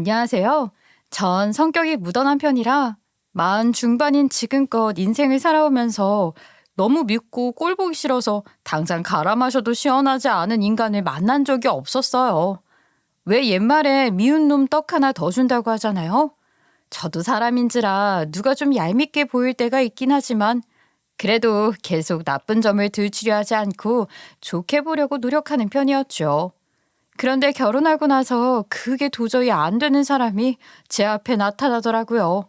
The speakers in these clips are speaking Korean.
안녕하세요. 전 성격이 무던한 편이라 마흔 중반인 지금껏 인생을 살아오면서 너무 밉고 꼴 보기 싫어서 당장 갈아 마셔도 시원하지 않은 인간을 만난 적이 없었어요. 왜 옛말에 미운 놈 떡 하나 더 준다고 하잖아요? 저도 사람인지라 누가 좀 얄밉게 보일 때가 있긴 하지만 그래도 계속 나쁜 점을 들추려 하지 않고 좋게 보려고 노력하는 편이었죠. 그런데 결혼하고 나서 그게 도저히 안 되는 사람이 제 앞에 나타나더라고요.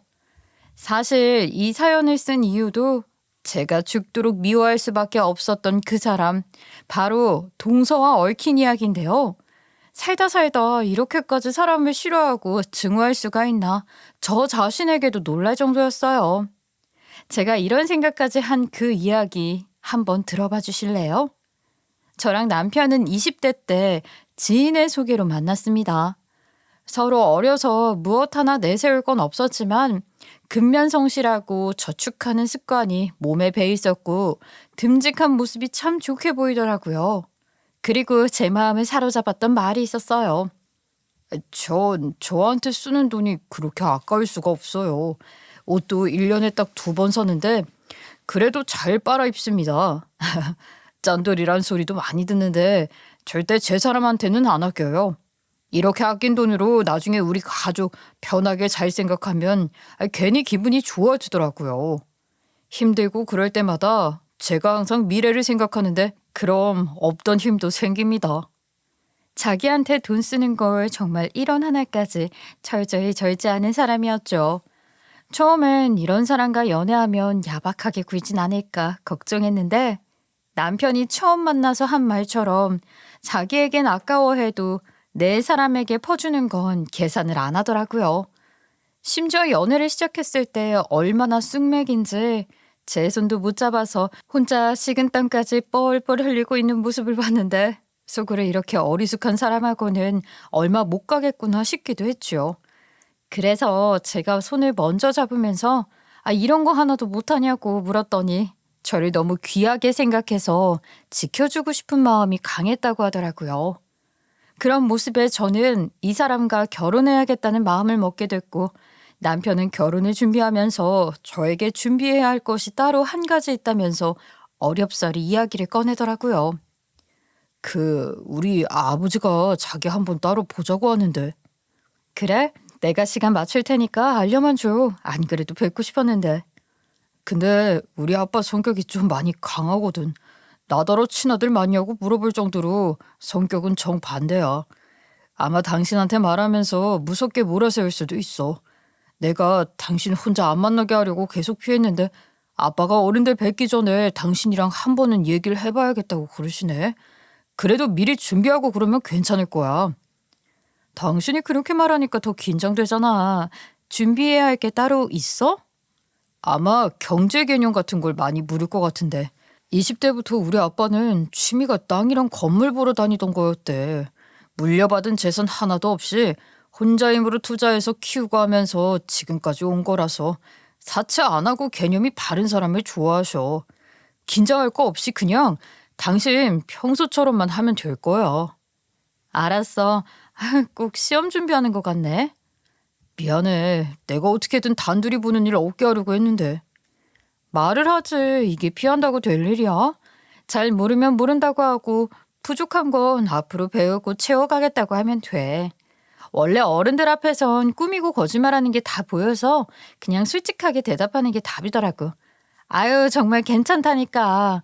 사실 이 사연을 쓴 이유도 제가 죽도록 미워할 수밖에 없었던 그 사람, 바로 동서와 얽힌 이야기인데요. 살다 살다 이렇게까지 사람을 싫어하고 증오할 수가 있나, 저 자신에게도 놀랄 정도였어요. 제가 이런 생각까지 한 그 이야기 한번 들어봐 주실래요? 저랑 남편은 20대 때 지인의 소개로 만났습니다. 서로 어려서 무엇 하나 내세울 건 없었지만 근면성실하고 저축하는 습관이 몸에 배 있었고 듬직한 모습이 참 좋게 보이더라고요. 그리고 제 마음을 사로잡았던 말이 있었어요. 저한테 쓰는 돈이 그렇게 아까울 수가 없어요. 옷도 1년에 딱 2번 사는데 그래도 잘 빨아 입습니다. 짠돌이란 소리도 많이 듣는데 절대 제 사람한테는 안 아껴요. 이렇게 아낀 돈으로 나중에 우리 가족 편하게 잘 생각하면 괜히 기분이 좋아지더라고요. 힘들고 그럴 때마다 제가 항상 미래를 생각하는데 그럼 없던 힘도 생깁니다. 자기한테 돈 쓰는 걸 정말 1원 하나까지 철저히 절제하는 사람이었죠. 처음엔 이런 사람과 연애하면 야박하게 굴진 않을까 걱정했는데 남편이 처음 만나서 한 말처럼 자기에겐 아까워해도 내 사람에게 퍼주는 건 계산을 안 하더라고요. 심지어 연애를 시작했을 때 얼마나 쑥맥인지 제 손도 못 잡아서 혼자 식은땀까지 뻘뻘 흘리고 있는 모습을 봤는데 속으로 이렇게 어리숙한 사람하고는 얼마 못 가겠구나 싶기도 했죠. 그래서 제가 손을 먼저 잡으면서 이런 거 하나도 못하냐고 물었더니 저를 너무 귀하게 생각해서 지켜주고 싶은 마음이 강했다고 하더라고요. 그런 모습에 저는 이 사람과 결혼해야겠다는 마음을 먹게 됐고 남편은 결혼을 준비하면서 저에게 준비해야 할 것이 따로 한 가지 있다면서 어렵사리 이야기를 꺼내더라고요. 우리 아버지가 자기 한번 따로 보자고 하는데. 그래? 내가 시간 맞출 테니까 알려만 줘. 안 그래도 뵙고 싶었는데. 근데 우리 아빠 성격이 좀 많이 강하거든. 나더러 친아들 맞냐고 물어볼 정도로 성격은 정반대야. 아마 당신한테 말하면서 무섭게 몰아세울 수도 있어. 내가 당신 혼자 안 만나게 하려고 계속 피했는데 아빠가 어른들 뵙기 전에 당신이랑 한 번은 얘기를 해봐야겠다고 그러시네. 그래도 미리 준비하고 그러면 괜찮을 거야. 당신이 그렇게 말하니까 더 긴장되잖아. 준비해야 할 게 따로 있어? 아마 경제 개념 같은 걸 많이 물을 것 같은데 20대부터 우리 아빠는 취미가 땅이랑 건물 보러 다니던 거였대. 물려받은 재산 하나도 없이 혼자 힘으로 투자해서 키우고 하면서 지금까지 온 거라서 사채 안 하고 개념이 바른 사람을 좋아하셔. 긴장할 거 없이 그냥 당신 평소처럼만 하면 될 거야. 알았어. 꼭 시험 준비하는 것 같네. 미안해. 내가 어떻게든 단둘이 보는 일 없게 하려고 했는데. 말을 하지. 이게 피한다고 될 일이야? 잘 모르면 모른다고 하고 부족한 건 앞으로 배우고 채워가겠다고 하면 돼. 원래 어른들 앞에선 꾸미고 거짓말하는 게 다 보여서 그냥 솔직하게 대답하는 게 답이더라고. 아유 정말 괜찮다니까.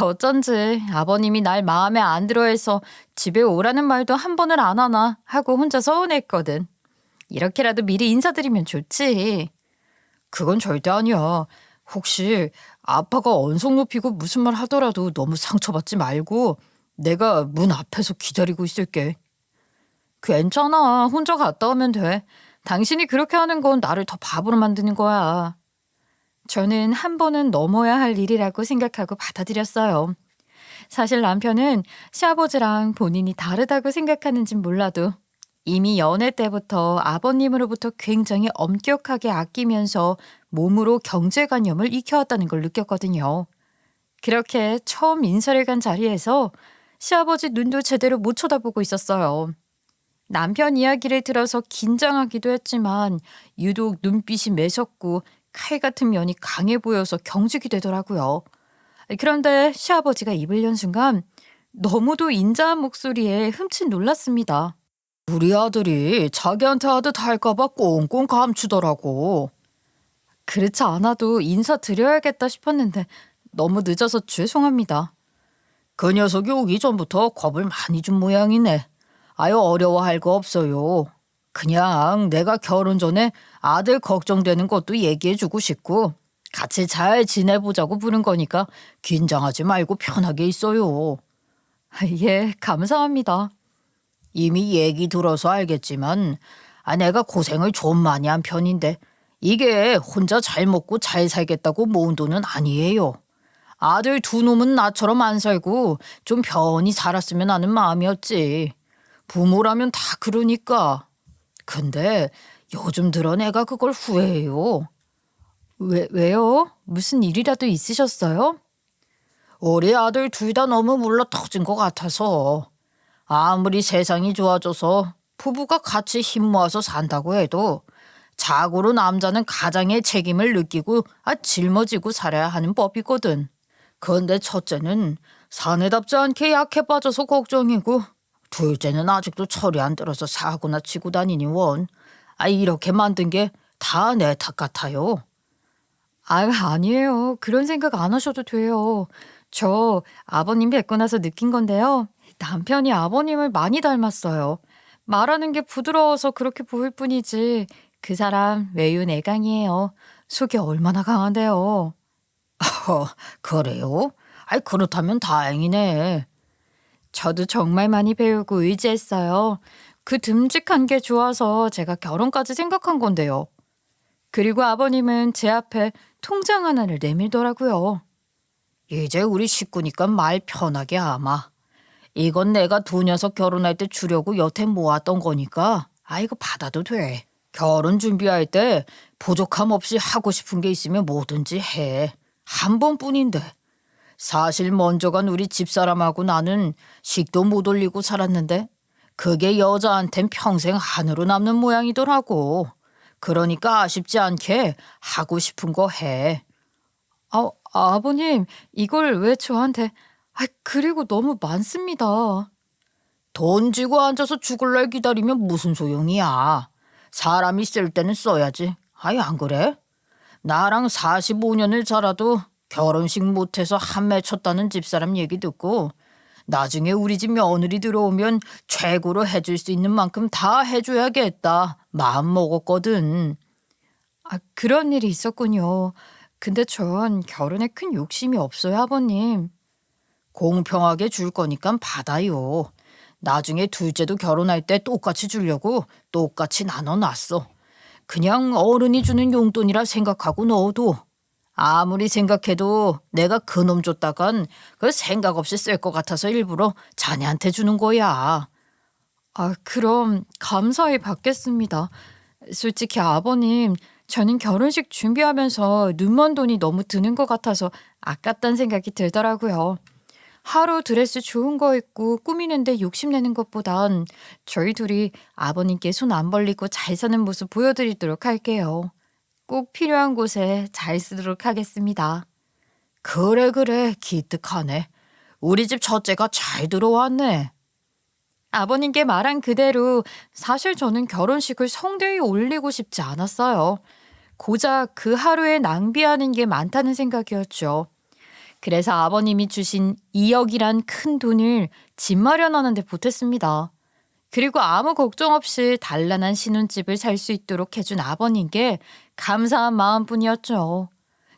어쩐지 아버님이 날 마음에 안 들어해서 집에 오라는 말도 한 번을 안 하나 하고 혼자 서운했거든. 이렇게라도 미리 인사드리면 좋지. 그건 절대 아니야. 혹시 아빠가 언성 높이고 무슨 말 하더라도 너무 상처받지 말고 내가 문 앞에서 기다리고 있을게. 괜찮아. 혼자 갔다 오면 돼. 당신이 그렇게 하는 건 나를 더 바보로 만드는 거야. 저는 한 번은 넘어야 할 일이라고 생각하고 받아들였어요. 사실 남편은 시아버지랑 본인이 다르다고 생각하는진 몰라도 이미 연애 때부터 아버님으로부터 굉장히 엄격하게 아끼면서 몸으로 경제관념을 익혀왔다는 걸 느꼈거든요. 그렇게 처음 인사를 간 자리에서 시아버지 눈도 제대로 못 쳐다보고 있었어요. 남편 이야기를 들어서 긴장하기도 했지만 유독 눈빛이 매섭고 칼 같은 면이 강해 보여서 경직이 되더라고요. 그런데 시아버지가 입을 연 순간 너무도 인자한 목소리에 흠칫 놀랐습니다. 우리 아들이 자기한테 하듯 할까봐 꽁꽁 감추더라고. 그렇지 않아도 인사드려야겠다 싶었는데 너무 늦어서 죄송합니다. 그 녀석이 오기 전부터 겁을 많이 준 모양이네. 아유 어려워할 거 없어요. 그냥 내가 결혼 전에 아들 걱정되는 것도 얘기해주고 싶고 같이 잘 지내보자고 부른 거니까 긴장하지 말고 편하게 있어요. 예, 감사합니다. 이미 얘기 들어서 알겠지만 내가 고생을 좀 많이 한 편인데 이게 혼자 잘 먹고 잘 살겠다고 모은 돈은 아니에요. 아들 두 놈은 나처럼 안 살고 좀 편히 살았으면 하는 마음이었지. 부모라면 다 그러니까. 근데 요즘 들어 내가 그걸 후회해요. 왜요? 무슨 일이라도 있으셨어요? 우리 아들 둘 다 너무 물러 터진 것 같아서. 아무리 세상이 좋아져서 부부가 같이 힘 모아서 산다고 해도 자고로 남자는 가장의 책임을 느끼고 짊어지고 살아야 하는 법이거든. 그런데 첫째는 사내답지 않게 약해 빠져서 걱정이고 둘째는 아직도 철이 안 들어서 사고나 치고 다니니 원. 이렇게 만든 게 다 내 탓 같아요. 아니에요. 그런 생각 안 하셔도 돼요. 저 아버님 뵙고 나서 느낀 건데요. 남편이 아버님을 많이 닮았어요. 말하는 게 부드러워서 그렇게 보일 뿐이지 그 사람 외유내강이에요. 속이 얼마나 강한데요. 그래요? 그렇다면 다행이네. 저도 정말 많이 배우고 의지했어요. 그 듬직한 게 좋아서 제가 결혼까지 생각한 건데요. 그리고 아버님은 제 앞에 통장 하나를 내밀더라고요. 이제 우리 식구니까 말 편하게 아마. 이건 내가 두 녀석 결혼할 때 주려고 여태 모았던 거니까 이거 받아도 돼. 결혼 준비할 때 부족함 없이 하고 싶은 게 있으면 뭐든지 해. 한 번뿐인데. 사실 먼저 간 우리 집사람하고 나는 식도 못 올리고 살았는데 그게 여자한텐 평생 한으로 남는 모양이더라고. 그러니까 아쉽지 않게 하고 싶은 거 해. 아버님, 이걸 왜 저한테... 그리고 너무 많습니다. 돈 쥐고 앉아서 죽을 날 기다리면 무슨 소용이야. 사람이 쓸 때는 써야지. 안 그래? 나랑 45년을 살아도 결혼식 못해서 한매 쳤다는 집사람 얘기 듣고 나중에 우리 집 며느리 들어오면 최고로 해줄 수 있는 만큼 다 해줘야겠다 마음 먹었거든. 그런 일이 있었군요. 근데 전 결혼에 큰 욕심이 없어요, 아버님. 공평하게 줄 거니까 받아요. 나중에 둘째도 결혼할 때 똑같이 주려고 똑같이 나눠놨어. 그냥 어른이 주는 용돈이라 생각하고 넣어도 아무리 생각해도 내가 그놈 줬다간 그 생각 없이 쓸 것 같아서 일부러 자네한테 주는 거야. 그럼 감사히 받겠습니다. 솔직히 아버님, 저는 결혼식 준비하면서 눈먼 돈이 너무 드는 것 같아서 아깝다는 생각이 들더라고요. 하루 드레스 좋은 거 입고 꾸미는데 욕심내는 것보단 저희 둘이 아버님께 손 안 벌리고 잘 사는 모습 보여드리도록 할게요. 꼭 필요한 곳에 잘 쓰도록 하겠습니다. 그래, 기특하네. 우리 집 첫째가 잘 들어왔네. 아버님께 말한 그대로 사실 저는 결혼식을 성대히 올리고 싶지 않았어요. 고작 그 하루에 낭비하는 게 많다는 생각이었죠. 그래서 아버님이 주신 2억이란 큰 돈을 집 마련하는 데 보탰습니다. 그리고 아무 걱정 없이 단란한 신혼집을 살 수 있도록 해준 아버님께 감사한 마음뿐이었죠.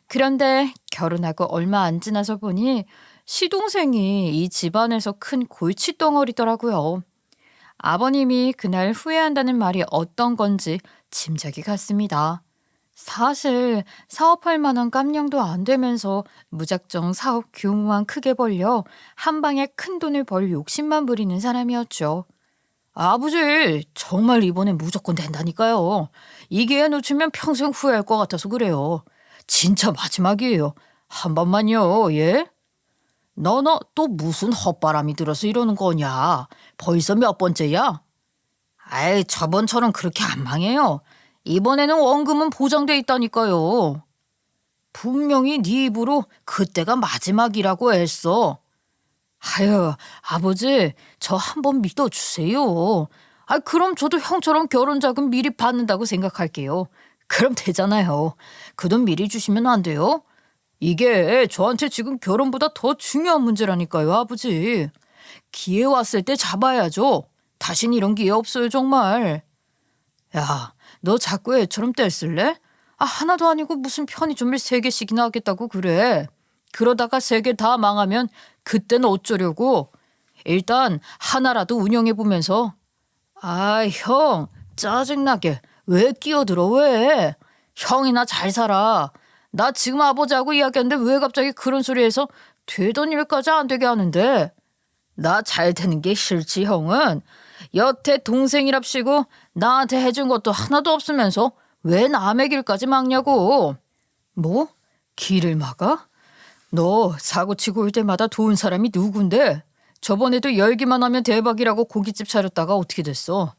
그런데 결혼하고 얼마 안 지나서 보니 시동생이 이 집안에서 큰 골칫덩어리더라고요. 아버님이 그날 후회한다는 말이 어떤 건지 짐작이 갔습니다. 사실 사업할 만한 깜냥도 안 되면서 무작정 사업 규모만 크게 벌려 한 방에 큰 돈을 벌 욕심만 부리는 사람이었죠. 아버지, 정말 이번엔 무조건 된다니까요. 이 기회 놓치면 평생 후회할 것 같아서 그래요. 진짜 마지막이에요. 한 번만요, 예? 너 또 무슨 헛바람이 들어서 이러는 거냐? 벌써 몇 번째야? 아이, 저번처럼 그렇게 안 망해요. 이번에는 원금은 보장돼 있다니까요. 분명히 네 입으로 그때가 마지막이라고 했어. 아유, 아버지, 저 한번 믿어주세요. 아, 그럼 저도 형처럼 결혼 자금 미리 받는다고 생각할게요. 그럼 되잖아요. 그 돈 미리 주시면 안 돼요? 이게 저한테 지금 결혼보다 더 중요한 문제라니까요, 아버지. 기회 왔을 때 잡아야죠. 다신 이런 기회 없어요, 정말. 야, 너 자꾸 애처럼 떼쓸래? 아, 하나도 아니고 무슨 편의점을 3개씩이나 하겠다고 그래. 그러다가 3개 다 망하면 그땐 어쩌려고. 일단 하나라도 운영해보면서. 아, 형, 짜증나게. 왜 끼어들어, 왜? 형이나 잘 살아. 나 지금 아버지하고 이야기하는데 왜 갑자기 그런 소리 해서 되던 일까지 안 되게 하는데. 나 잘 되는 게 싫지, 형은. 여태 동생이랍시고 나한테 해준 것도 하나도 없으면서 왜 남의 길까지 막냐고. 뭐? 길을 막아? 너 사고치고 올 때마다 도운 사람이 누군데? 저번에도 열기만 하면 대박이라고 고깃집 차렸다가 어떻게 됐어?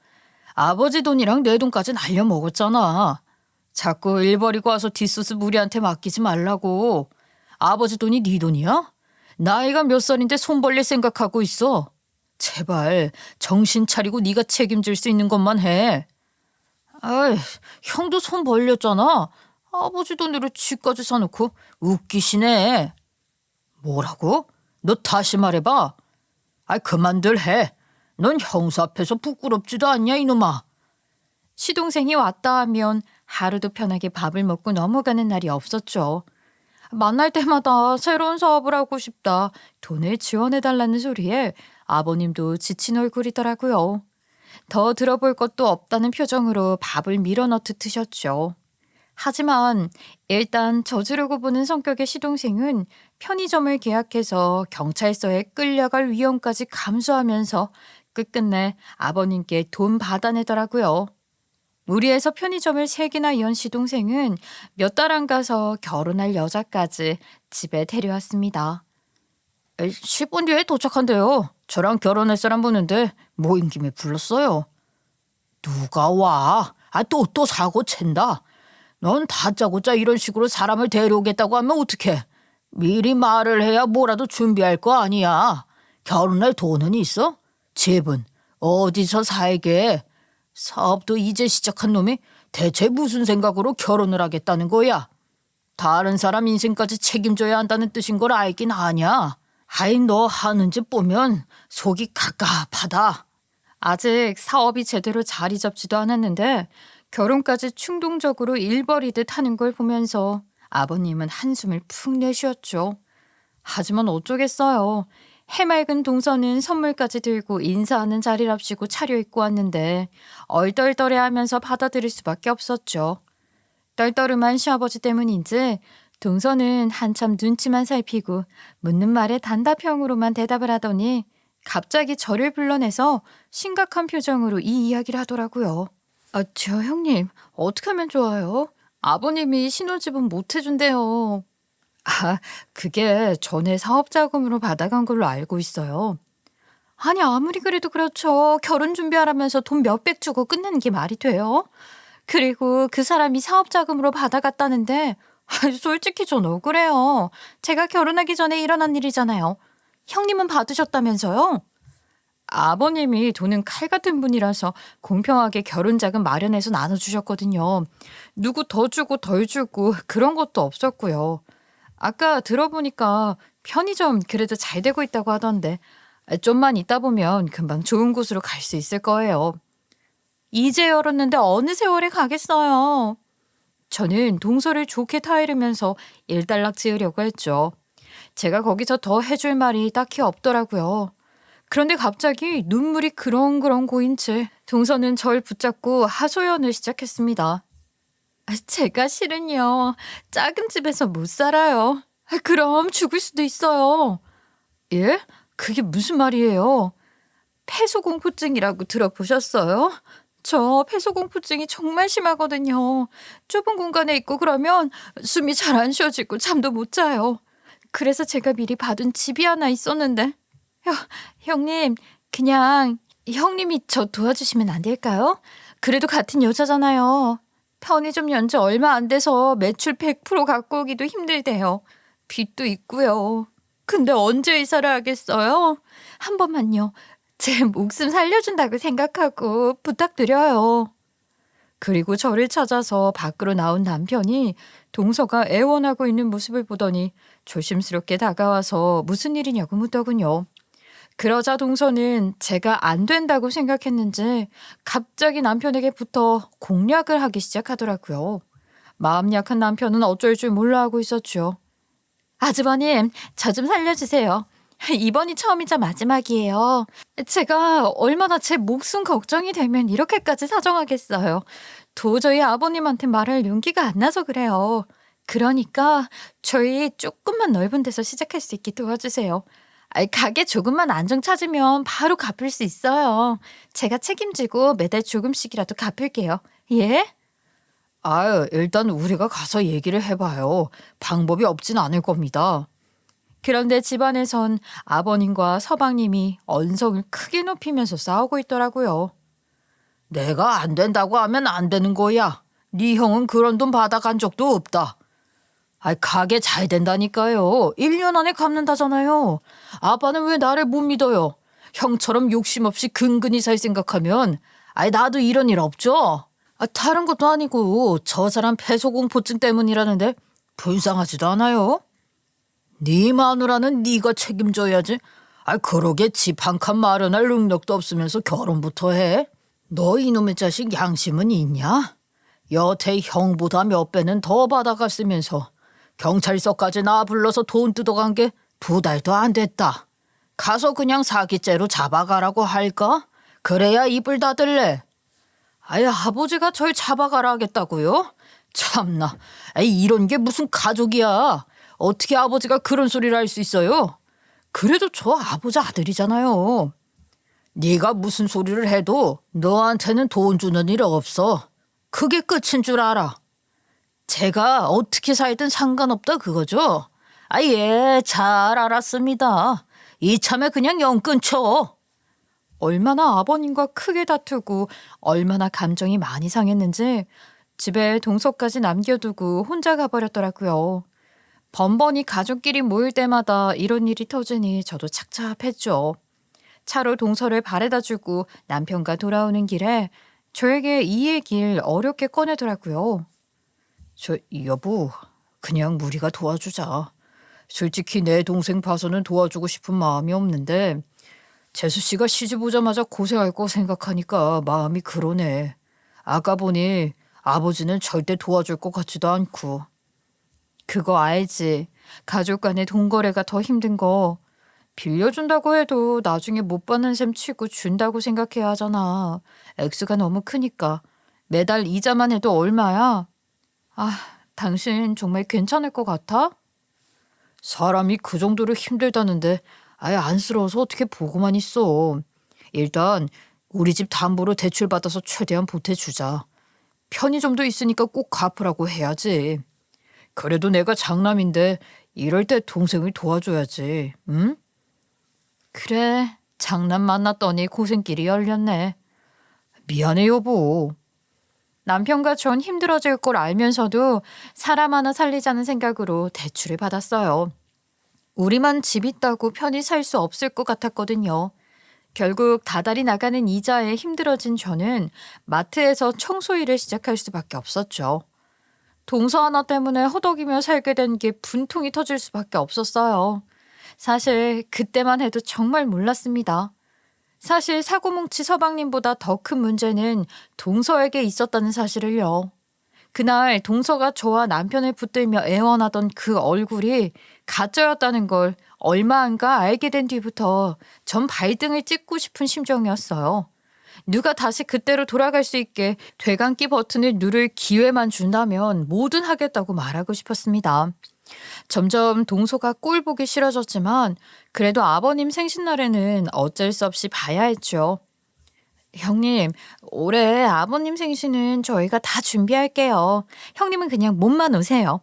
아버지 돈이랑 내 돈까지 날려먹었잖아. 자꾸 일 버리고 와서 뒷수습 우리한테 맡기지 말라고. 아버지 돈이 네 돈이야? 나이가 몇 살인데 손 벌릴 생각하고 있어. 제발 정신 차리고 네가 책임질 수 있는 것만 해. 아이, 형도 손 벌렸잖아. 아버지 돈으로 집까지 사놓고 웃기시네. 뭐라고? 너 다시 말해봐. 아이, 그만들 해. 넌 형수 앞에서 부끄럽지도 않냐, 이놈아. 시동생이 왔다 하면 하루도 편하게 밥을 먹고 넘어가는 날이 없었죠. 만날 때마다 새로운 사업을 하고 싶다, 돈을 지원해달라는 소리에 아버님도 지친 얼굴이더라고요. 더 들어볼 것도 없다는 표정으로 밥을 밀어넣듯 드셨죠. 하지만 일단 저지르고 보는 성격의 시동생은 편의점을 계약해서 경찰서에 끌려갈 위험까지 감수하면서 끝끝내 아버님께 돈 받아내더라고요. 무리해서 편의점을 3개나 연 시동생은 몇 달 안 가서 결혼할 여자까지 집에 데려왔습니다. 10분 뒤에 도착한대요. 저랑 결혼할 사람 보는데 모인 김에 불렀어요. 누가 와? 아, 또 사고 챈다. 넌 다짜고짜 이런 식으로 사람을 데려오겠다고 하면 어떡해? 미리 말을 해야 뭐라도 준비할 거 아니야. 결혼할 돈은 있어? 집은 어디서 살게? 사업도 이제 시작한 놈이 대체 무슨 생각으로 결혼을 하겠다는 거야? 다른 사람 인생까지 책임져야 한다는 뜻인 걸 알긴 아냐? 아이, 너 하는 짓 보면 속이 갑갑하다. 아직 사업이 제대로 자리 잡지도 않았는데 결혼까지 충동적으로 일벌이듯 하는 걸 보면서 아버님은 한숨을 푹 내쉬었죠. 하지만 어쩌겠어요. 해맑은 동서는 선물까지 들고 인사하는 자리랍시고 차려입고 왔는데 얼떨떨해하면서 받아들일 수밖에 없었죠. 떨떠름한 시아버지 때문인지 동서는 한참 눈치만 살피고 묻는 말에 단답형으로만 대답을 하더니 갑자기 저를 불러내서 심각한 표정으로 이 이야기를 하더라고요. 저 형님, 어떻게 하면 좋아요? 아버님이 신혼집은 못 해준대요. 아, 그게 전에 사업자금으로 받아간 걸로 알고 있어요. 아니, 아무리 그래도 그렇죠. 결혼 준비하라면서 돈 몇백 주고 끝내는 게 말이 돼요? 그리고 그 사람이 사업자금으로 받아갔다는데 솔직히 전 억울해요. 제가 결혼하기 전에 일어난 일이잖아요. 형님은 받으셨다면서요? 아버님이 돈은 칼 같은 분이라서 공평하게 결혼자금 마련해서 나눠주셨거든요. 누구 더 주고 덜 주고 그런 것도 없었고요. 아까 들어보니까 편의점 그래도 잘 되고 있다고 하던데 좀만 있다 보면 금방 좋은 곳으로 갈 수 있을 거예요. 이제 열었는데 어느 세월에 가겠어요. 저는 동서를 좋게 타이르면서 일단락 지으려고 했죠. 제가 거기서 더 해줄 말이 딱히 없더라고요. 그런데 갑자기 눈물이 그렁그렁 고인 채 동서는 절 붙잡고 하소연을 시작했습니다. 제가 실은요, 작은 집에서 못 살아요. 그럼 죽을 수도 있어요. 예? 그게 무슨 말이에요? 폐소공포증이라고 들어보셨어요? 저 폐소공포증이 정말 심하거든요. 좁은 공간에 있고 그러면 숨이 잘 안 쉬어지고 잠도 못 자요. 그래서 제가 미리 받은 집이 하나 있었는데 형님, 그냥 형님이 저 도와주시면 안 될까요? 그래도 같은 여자잖아요. 편의점 연지 얼마 안 돼서 매출 100% 갖고 오기도 힘들대요. 빚도 있고요. 근데 언제 이사를 하겠어요? 한 번만요. 제 목숨 살려준다고 생각하고 부탁드려요. 그리고 저를 찾아서 밖으로 나온 남편이 동서가 애원하고 있는 모습을 보더니 조심스럽게 다가와서 무슨 일이냐고 묻더군요. 그러자 동서는 제가 안 된다고 생각했는지 갑자기 남편에게 붙어 공략을 하기 시작하더라고요. 마음 약한 남편은 어쩔 줄 몰라 하고 있었죠. 아주버님, 저 좀 살려주세요. 이번이 처음이자 마지막이에요. 제가 얼마나 제 목숨 걱정이 되면 이렇게까지 사정하겠어요. 도저히 아버님한테 말할 용기가 안 나서 그래요. 그러니까 저희 조금만 넓은 데서 시작할 수 있게 도와주세요. 가게 조금만 안정 찾으면 바로 갚을 수 있어요. 제가 책임지고 매달 조금씩이라도 갚을게요. 예? 아유, 일단 우리가 가서 얘기를 해봐요. 방법이 없진 않을 겁니다. 그런데 집안에선 아버님과 서방님이 언성을 크게 높이면서 싸우고 있더라고요. 내가 안 된다고 하면 안 되는 거야. 네 형은 그런 돈 받아간 적도 없다. 가게 잘 된다니까요. 1년 안에 갚는다잖아요. 아빠는 왜 나를 못 믿어요? 형처럼 욕심 없이 근근히 살 생각하면 나도 이런 일 없죠? 다른 것도 아니고 저 사람 폐소공포증 때문이라는데 불쌍하지도 않아요? 네 마누라는 네가 책임져야지. 그러게 집 한 칸 마련할 능력도 없으면서 결혼부터 해? 너 이놈의 자식 양심은 있냐? 여태 형보다 몇 배는 더 받아갔으면서 경찰서까지 나 불러서 돈 뜯어간 게 2달도 안 됐다. 가서 그냥 사기죄로 잡아가라고 할까? 그래야 입을 닫을래. 아버지가 절 잡아가라 하겠다고요? 참나, 이런 게 무슨 가족이야. 어떻게 아버지가 그런 소리를 할 수 있어요? 그래도 저 아버지 아들이잖아요. 네가 무슨 소리를 해도 너한테는 돈 주는 일 없어. 그게 끝인 줄 알아. 제가 어떻게 살든 상관없다 그거죠? 예, 잘 알았습니다. 이참에 그냥 영 끊쳐. 얼마나 아버님과 크게 다투고 얼마나 감정이 많이 상했는지 집에 동서까지 남겨두고 혼자 가버렸더라고요. 번번이 가족끼리 모일 때마다 이런 일이 터지니 저도 착잡했죠. 차로 동서를 바래다주고 남편과 돌아오는 길에 저에게 이 얘기를 어렵게 꺼내더라고요. 여보, 그냥 우리가 도와주자. 솔직히 내 동생 봐서는 도와주고 싶은 마음이 없는데 재수 씨가 시집 오자마자 고생할 거 생각하니까 마음이 그러네. 아까 보니 아버지는 절대 도와줄 것 같지도 않고. 그거 알지. 가족 간의 돈거래가 더 힘든 거. 빌려준다고 해도 나중에 못 받는 셈 치고 준다고 생각해야 하잖아. 액수가 너무 크니까. 매달 이자만 해도 얼마야? 당신 정말 괜찮을 것 같아? 사람이 그 정도로 힘들다는데 안쓰러워서 어떻게 보고만 있어. 일단 우리 집 담보로 대출 받아서 최대한 보태주자. 편의점도 있으니까 꼭 갚으라고 해야지. 그래도 내가 장남인데 이럴 때 동생을 도와줘야지. 응? 그래, 장남 만났더니 고생길이 열렸네. 미안해 여보. 남편과 전 힘들어질 걸 알면서도 사람 하나 살리자는 생각으로 대출을 받았어요. 우리만 집 있다고 편히 살 수 없을 것 같았거든요. 결국 다달이 나가는 이자에 힘들어진 저는 마트에서 청소 일을 시작할 수밖에 없었죠. 동서 하나 때문에 허덕이며 살게 된 게 분통이 터질 수밖에 없었어요. 사실 그때만 해도 정말 몰랐습니다. 사실 사고뭉치 서방님보다 더 큰 문제는 동서에게 있었다는 사실을요. 그날 동서가 저와 남편을 붙들며 애원하던 그 얼굴이 가짜였다는 걸 얼마 안가 알게 된 뒤부터 전 발등을 찍고 싶은 심정이었어요. 누가 다시 그때로 돌아갈 수 있게 되감기 버튼을 누를 기회만 준다면 뭐든 하겠다고 말하고 싶었습니다. 점점 동서가 꼴 보기 싫어졌지만 그래도 아버님 생신날에는 어쩔 수 없이 봐야 했죠. 형님, 올해 아버님 생신은 저희가 다 준비할게요. 형님은 그냥 몸만 오세요.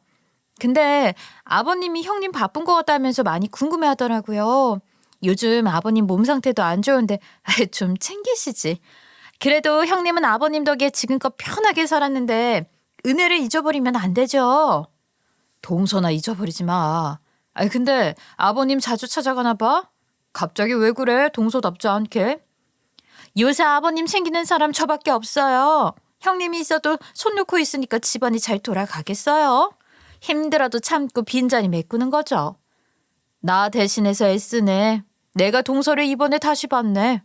근데 아버님이 형님 바쁜 것 같다면서 많이 궁금해하더라고요. 요즘 아버님 몸 상태도 안 좋은데 좀 챙기시지. 그래도 형님은 아버님 덕에 지금껏 편하게 살았는데 은혜를 잊어버리면 안 되죠. 동서나 잊어버리지 마. 근데 아버님 자주 찾아가나 봐? 갑자기 왜 그래? 동서답지 않게. 요새 아버님 챙기는 사람 저밖에 없어요. 형님이 있어도 손 놓고 있으니까 집안이 잘 돌아가겠어요. 힘들어도 참고 빈자리 메꾸는 거죠. 나 대신해서 애쓰네. 내가 동서를 이번에 다시 봤네.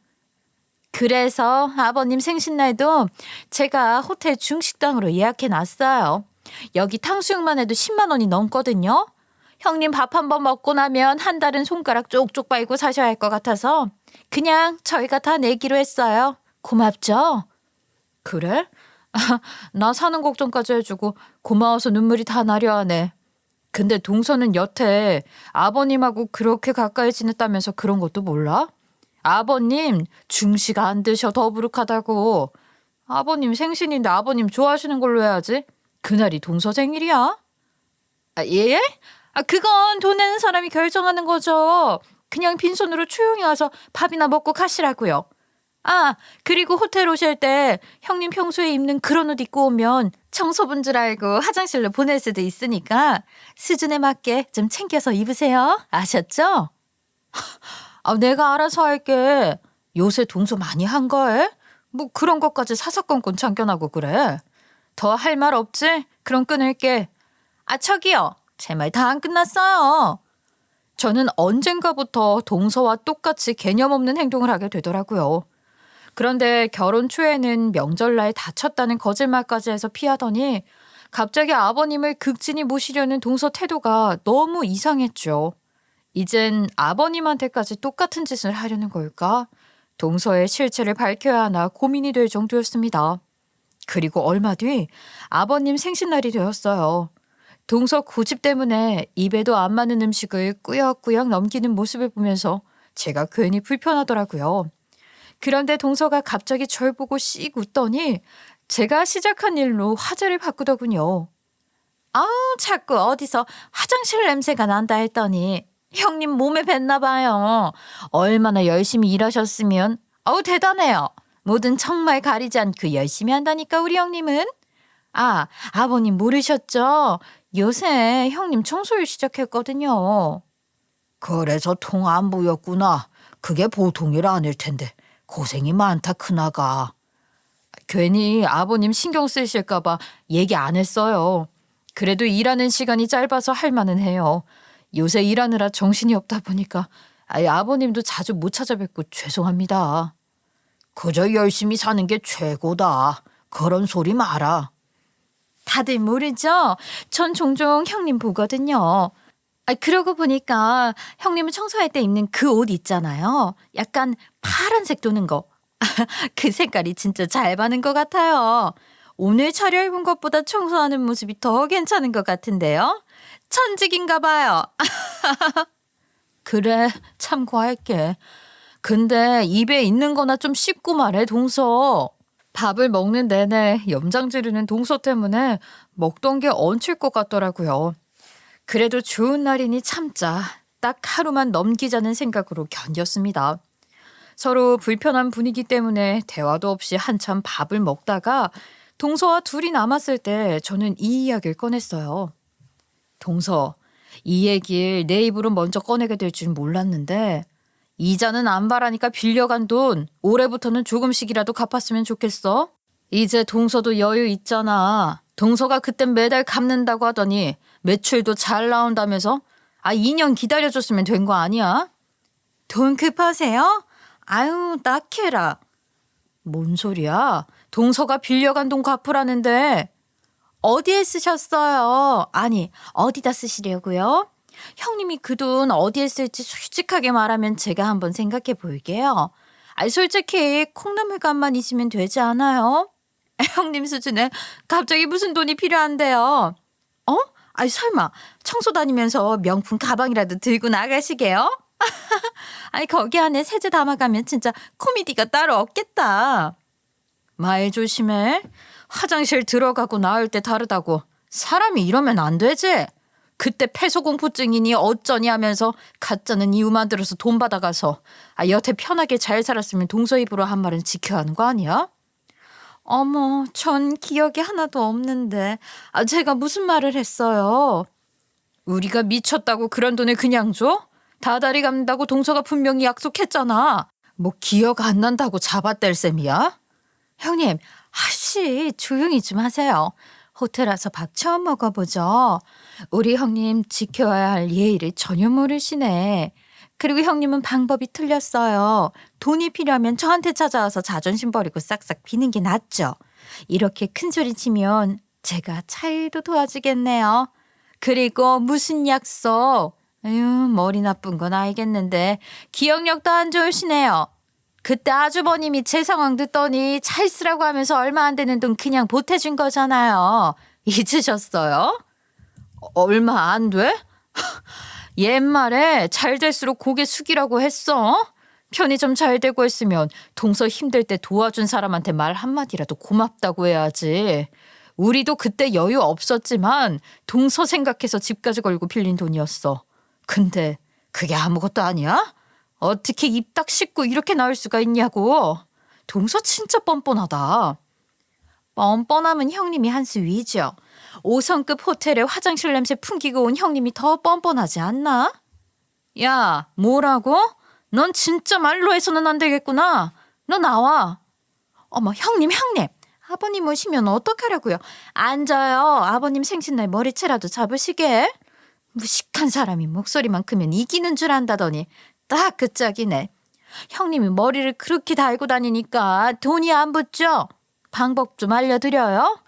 그래서 아버님 생신날도 제가 호텔 중식당으로 예약해놨어요. 여기 탕수육만 해도 10만 원이 넘거든요. 형님 밥 한 번 먹고 나면 한 달은 손가락 쪽쪽 빨고 사셔야 할 것 같아서 그냥 저희가 다 내기로 했어요. 고맙죠? 그래? 나 사는 걱정까지 해주고 고마워서 눈물이 다 나려 하네. 근데 동서는 여태 아버님하고 그렇게 가까이 지냈다면서 그런 것도 몰라? 아버님 중식 안 드셔 더부룩하다고. 아버님 생신인데 아버님 좋아하시는 걸로 해야지. 그날이 동서 생일이야? 예? 그건 돈 내는 사람이 결정하는 거죠. 그냥 빈손으로 조용히 와서 밥이나 먹고 가시라고요. 그리고 호텔 오실 때 형님 평소에 입는 그런 옷 입고 오면 청소분 줄 알고 화장실로 보낼 수도 있으니까 수준에 맞게 좀 챙겨서 입으세요. 아셨죠? 내가 알아서 할게. 요새 동서 많이 한가해? 뭐 그런 것까지 사사건건 참견하고 그래. 더 할 말 없지? 그럼 끊을게. 저기요. 제 말 다 안 끝났어요. 저는 언젠가부터 동서와 똑같이 개념 없는 행동을 하게 되더라고요. 그런데 결혼 초에는 명절날 다쳤다는 거짓말까지 해서 피하더니 갑자기 아버님을 극진히 모시려는 동서 태도가 너무 이상했죠. 이젠 아버님한테까지 똑같은 짓을 하려는 걸까? 동서의 실체를 밝혀야 하나 고민이 될 정도였습니다. 그리고 얼마 뒤 아버님 생신날이 되었어요. 동서 고집 때문에 입에도 안 맞는 음식을 꾸역꾸역 넘기는 모습을 보면서 제가 괜히 불편하더라고요. 그런데 동서가 갑자기 절 보고 씩 웃더니 제가 시작한 일로 화제를 바꾸더군요. 자꾸 어디서 화장실 냄새가 난다 했더니 형님 몸에 뱄나 봐요. 얼마나 열심히 일하셨으면. 대단해요. 뭐든 정말 가리지 않고 열심히 한다니까 우리 형님은. 아버님 모르셨죠? 요새 형님 청소일 시작했거든요. 그래서 통 안 보였구나. 그게 보통 일 아닐 텐데 고생이 많다 큰아가. 괜히 아버님 신경 쓰실까 봐 얘기 안 했어요. 그래도 일하는 시간이 짧아서 할 만은 해요. 요새 일하느라 정신이 없다 보니까 아버님도 자주 못 찾아뵙고 죄송합니다. 그저 열심히 사는 게 최고다. 그런 소리 마라. 다들 모르죠? 전 종종 형님 보거든요. 그러고 보니까 형님은 청소할 때 입는 그 옷 있잖아요. 약간 파란색 도는 거. 그 색깔이 진짜 잘 받는 것 같아요. 오늘 차려입은 것보다 청소하는 모습이 더 괜찮은 것 같은데요. 천직인가 봐요. 그래, 참고할게. 근데 입에 있는 거나 좀 씹고 말해, 동서. 밥을 먹는 내내 염장 지르는 동서 때문에 먹던 게 얹힐 것 같더라고요. 그래도 좋은 날이니 참자. 딱 하루만 넘기자는 생각으로 견뎠습니다. 서로 불편한 분위기 때문에 대화도 없이 한참 밥을 먹다가 동서와 둘이 남았을 때 저는 이 이야기를 꺼냈어요. 동서, 이 얘기를 내 입으로 먼저 꺼내게 될 줄 몰랐는데 이자는 안 바라니까 빌려간 돈 올해부터는 조금씩이라도 갚았으면 좋겠어. 이제 동서도 여유 있잖아. 동서가 그땐 매달 갚는다고 하더니 매출도 잘 나온다면서 2년 기다려줬으면 된 거 아니야? 돈 급하세요? 아유 낙해라. 뭔 소리야? 동서가 빌려간 돈 갚으라는데. 어디에 쓰셨어요? 아니 어디다 쓰시려고요? 형님이 그 돈 어디에 쓸지 솔직하게 말하면 제가 한번 생각해 볼게요. 솔직히 콩나물값만 있으면 되지 않아요? 형님 수준에 갑자기 무슨 돈이 필요한데요? 설마 청소 다니면서 명품 가방이라도 들고 나가시게요? 거기 안에 세제 담아가면 진짜 코미디가 따로 없겠다. 말 조심해. 화장실 들어가고 나올 때 다르다고. 사람이 이러면 안 되지. 그때 폐소공포증이니 어쩌니 하면서 가짜는 이유 만들어서 돈 받아가서 여태 편하게 잘 살았으면 동서 입으로 한 말은 지켜야 하는 거 아니야? 어머, 전 기억이 하나도 없는데 제가 무슨 말을 했어요? 우리가 미쳤다고 그런 돈을 그냥 줘? 다다리 갚는다고 동서가 분명히 약속했잖아. 뭐 기억 안 난다고 잡아뗄 셈이야? 형님, 아씨 조용히 좀 하세요. 호텔 와서 밥 처음 먹어보죠. 우리 형님 지켜야 할 예의를 전혀 모르시네. 그리고 형님은 방법이 틀렸어요. 돈이 필요하면 저한테 찾아와서 자존심 버리고 싹싹 비는 게 낫죠. 이렇게 큰 소리 치면 제가 차일도 도와주겠네요. 그리고 무슨 약속? 머리 나쁜 건 알겠는데 기억력도 안 좋으시네요. 그때 아주버님이 제 상황 듣더니 잘 쓰라고 하면서 얼마 안 되는 돈 그냥 보태준 거잖아요. 잊으셨어요? 얼마 안 돼? 옛말에 잘 될수록 고개 숙이라고 했어. 편의점 잘 되고 했으면 동서 힘들 때 도와준 사람한테 말 한마디라도 고맙다고 해야지. 우리도 그때 여유 없었지만 동서 생각해서 집까지 걸고 빌린 돈이었어. 근데 그게 아무것도 아니야? 어떻게 입 딱 씻고 이렇게 나올 수가 있냐고. 동서 진짜 뻔뻔하다. 뻔뻔하면 형님이 한 수 위죠. 5성급 호텔에 화장실 냄새 풍기고 온 형님이 더 뻔뻔하지 않나? 야, 뭐라고? 넌 진짜 말로 해서는 안 되겠구나. 너 나와. 어머, 형님. 아버님 오시면 어떡하려고요? 앉아요. 아버님 생신날 머리채라도 잡으시게. 무식한 사람이 목소리만 크면 이기는 줄 안다더니 딱 그 짝이네. 형님이 머리를 그렇게 달고 다니니까 돈이 안 붙죠? 방법 좀 알려드려요.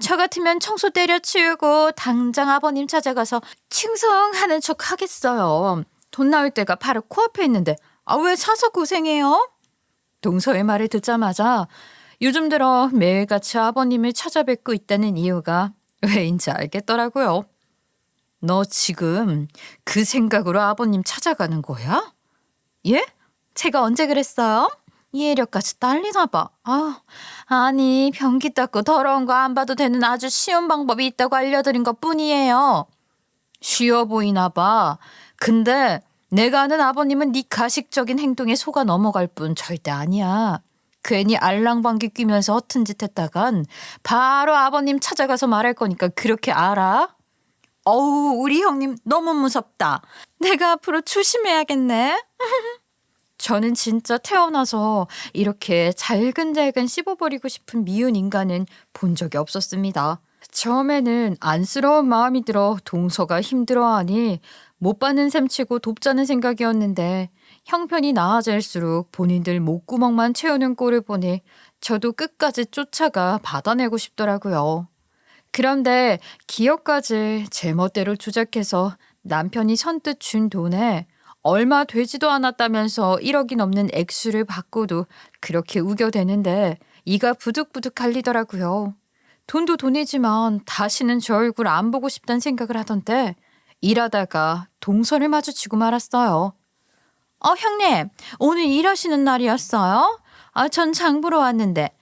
저 같으면 청소 때려치우고 당장 아버님 찾아가서 칭송하는 척 하겠어요. 돈 나올 때가 바로 코앞에 있는데 왜 사서 고생해요? 동서의 말을 듣자마자 요즘 들어 매일같이 아버님을 찾아뵙고 있다는 이유가 왜인지 알겠더라고요. 너 지금 그 생각으로 아버님 찾아가는 거야? 예? 제가 언제 그랬어요? 이해력까지 딸리나 봐. 아니 변기 닦고 더러운 거 안 봐도 되는 아주 쉬운 방법이 있다고 알려드린 것뿐이에요. 쉬워 보이나 봐. 근데 내가 아는 아버님은 네 가식적인 행동에 속아 넘어갈 뿐 절대 아니야. 괜히 알랑방귀 뀌면서 허튼 짓 했다간 바로 아버님 찾아가서 말할 거니까 그렇게 알아? 우리 형님 너무 무섭다. 내가 앞으로 조심해야겠네. 저는 진짜 태어나서 이렇게 잘근잘근 씹어버리고 싶은 미운 인간은 본 적이 없었습니다. 처음에는 안쓰러운 마음이 들어 동서가 힘들어하니 못 받는 셈치고 돕자는 생각이었는데 형편이 나아질수록 본인들 목구멍만 채우는 꼴을 보니 저도 끝까지 쫓아가 받아내고 싶더라고요. 그런데 기억까지 제멋대로 조작해서 남편이 선뜻 준 돈에 얼마 되지도 않았다면서 1억이 넘는 액수를 받고도 그렇게 우겨대는데 이가 부득부득 갈리더라고요. 돈도 돈이지만 다시는 저 얼굴 안 보고 싶다는 생각을 하던데 일하다가 동서를 마주치고 말았어요. 형님, 오늘 일하시는 날이었어요? 전 장 보러 왔는데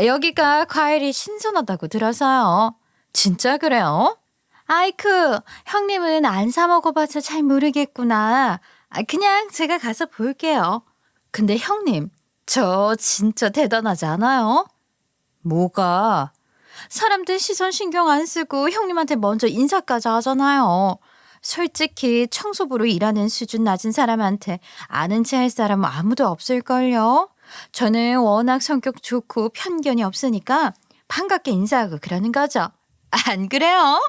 여기가 과일이 신선하다고 들어서요. 진짜 그래요? 아이쿠, 형님은 안 사 먹어봐서 잘 모르겠구나. 그냥 제가 가서 볼게요. 근데 형님, 저 진짜 대단하지 않아요? 뭐가? 사람들 시선 신경 안 쓰고 형님한테 먼저 인사까지 하잖아요. 솔직히 청소부로 일하는 수준 낮은 사람한테 아는 체 할 사람은 아무도 없을걸요. 저는 워낙 성격 좋고 편견이 없으니까 반갑게 인사하고 그러는 거죠. 안 그래요?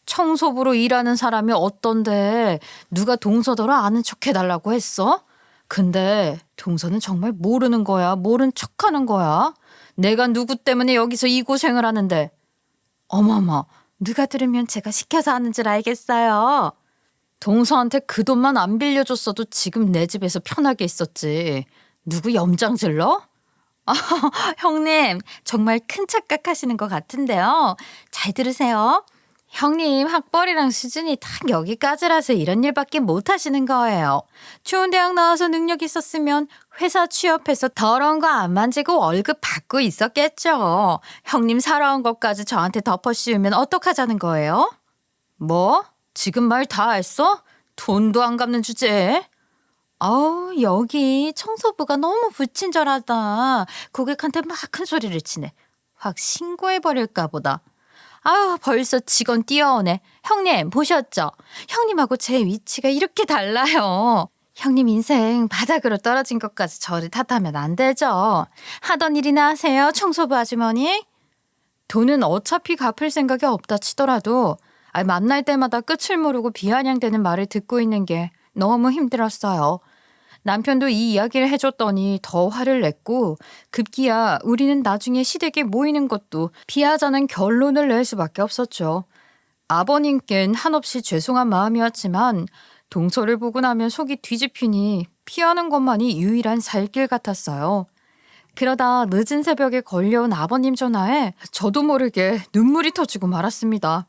청소부로 일하는 사람이 어떤데 누가 동서더러 아는 척 해달라고 했어? 근데 동서는 정말 모르는 거야. 모른 척하는 거야. 내가 누구 때문에 여기서 이 고생을 하는데. 어머머, 누가 들으면 제가 시켜서 하는 줄 알겠어요. 동서한테 그 돈만 안 빌려줬어도 지금 내 집에서 편하게 있었지. 누구 염장 질러? 형님, 정말 큰 착각하시는 것 같은데요. 잘 들으세요. 형님 학벌이랑 수준이 딱 여기까지라서 이런 일밖에 못 하시는 거예요. 좋은 대학 나와서 능력 있었으면 회사 취업해서 더러운 거 안 만지고 월급 받고 있었겠죠. 형님 살아온 것까지 저한테 덮어 씌우면 어떡하자는 거예요? 뭐? 지금 말 다 했어? 돈도 안 갚는 주제에? 여기 청소부가 너무 불친절하다. 고객한테 막 큰 소리를 치네. 확 신고해버릴까 보다. 벌써 직원 뛰어오네. 형님 보셨죠? 형님하고 제 위치가 이렇게 달라요. 형님 인생 바닥으로 떨어진 것까지 저를 탓하면 안 되죠. 하던 일이나 하세요, 청소부 아주머니. 돈은 어차피 갚을 생각이 없다 치더라도 만날 때마다 끝을 모르고 비아냥대는 말을 듣고 있는 게 너무 힘들었어요. 남편도 이 이야기를 해줬더니 더 화를 냈고 급기야 우리는 나중에 시댁에 모이는 것도 피하자는 결론을 낼 수밖에 없었죠. 아버님께는 한없이 죄송한 마음이었지만 동서를 보고 나면 속이 뒤집히니 피하는 것만이 유일한 살 길 같았어요. 그러다 늦은 새벽에 걸려온 아버님 전화에 저도 모르게 눈물이 터지고 말았습니다.